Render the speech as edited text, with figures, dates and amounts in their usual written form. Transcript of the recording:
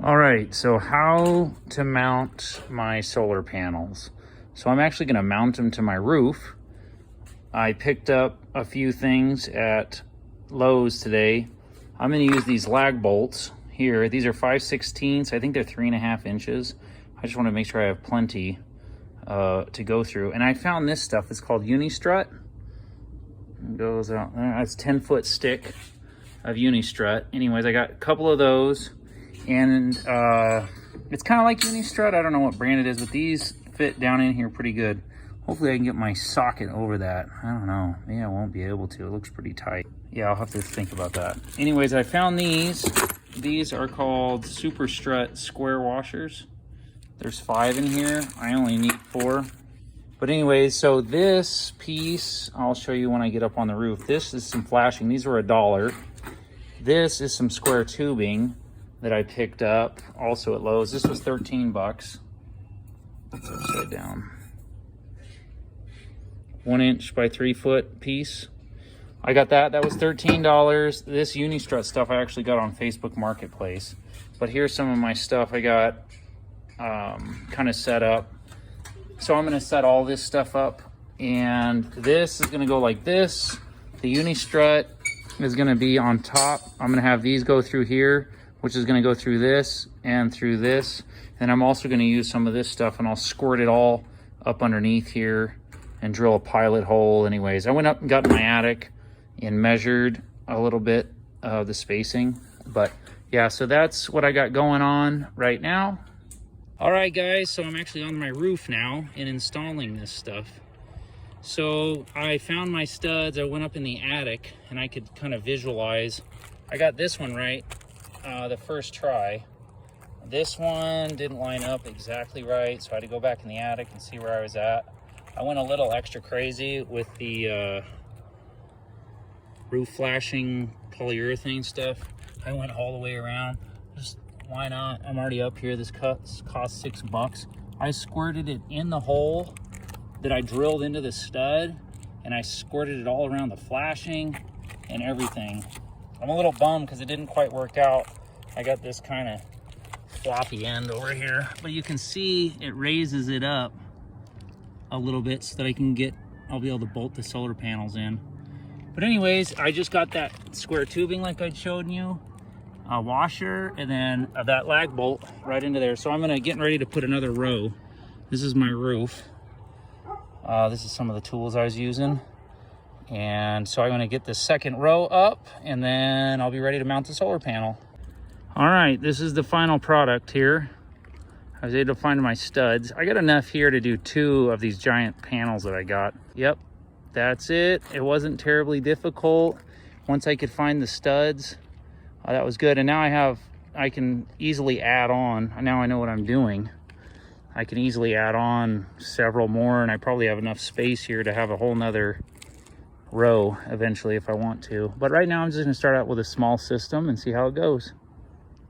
All right, so how to mount my solar panels. So I'm actually gonna mount them to my roof. I picked up a few things at Lowe's today. I'm gonna use these lag bolts here. These are 5/16, I think they're 3.5 inches. I just wanna make sure I have plenty to go through. And I found this stuff, it's called Unistrut. It goes out there, it's 10-foot stick of Unistrut. Anyways, I got a couple of those. And it's kind of like Unistrut. I don't know what brand it is, but these fit down in here pretty good. Hopefully I can get my socket over that. I don't know. Maybe I won't be able to. It looks pretty tight. Yeah, I'll have to think about that. Anyways, I found these. These are called Super Strut square washers. There's 5 in here. I only need 4. But anyways, so this piece, I'll show you when I get up on the roof. This is some flashing. These were $1. This is some square tubing that I picked up also at Lowe's. This was 13 bucks. It's upside down. 1 inch by 3 foot piece. I got that. That was $13. This Unistrut stuff I actually got on Facebook Marketplace. But here's some of my stuff I got kind of set up. So I'm going to set all this stuff up. And this is going to go like this. The Unistrut is going to be on top. I'm going to have these go through here, which is going to go through this and through this. And I'm also going to use some of this stuff and I'll squirt it all up underneath here and drill a pilot hole. Anyways, I went up and got in my attic and measured a little bit of the spacing. But yeah, so that's what I got going on right now. All right, guys, so I'm actually on my roof now and installing this stuff. So I found my studs. I went up in the attic and I could kind of visualize. I got this one right the first try. This one didn't line up exactly right, so I had to go back in the attic and see where I was at. I went a little extra crazy with the roof flashing polyurethane stuff. I went all the way around. Just why not? I'm already up here. This cost $6. I squirted it in the hole that I drilled into the stud, and I squirted it all around the flashing and everything. I'm a little bummed because it didn't quite work out. I got this kind of floppy end over here, but you can see it raises it up a little bit so that I'll be able to bolt the solar panels in. But anyways, I just got that square tubing like I'd shown you, a washer, and then that lag bolt right into there. So I'm getting ready to put another row. This is my roof. This is some of the tools I was using. And so I'm gonna get the second row up and then I'll be ready to mount the solar panel. All right, this is the final product here. I was able to find my studs. I got enough here to do 2 of these giant panels that I got. Yep, that's it. It wasn't terribly difficult. Once I could find the studs, that was good. And now I can easily add on. Now I know what I'm doing. I can easily add on several more, and I probably have enough space here to have a whole nother row eventually if I want to. But right now I'm just gonna start out with a small system and see how it goes.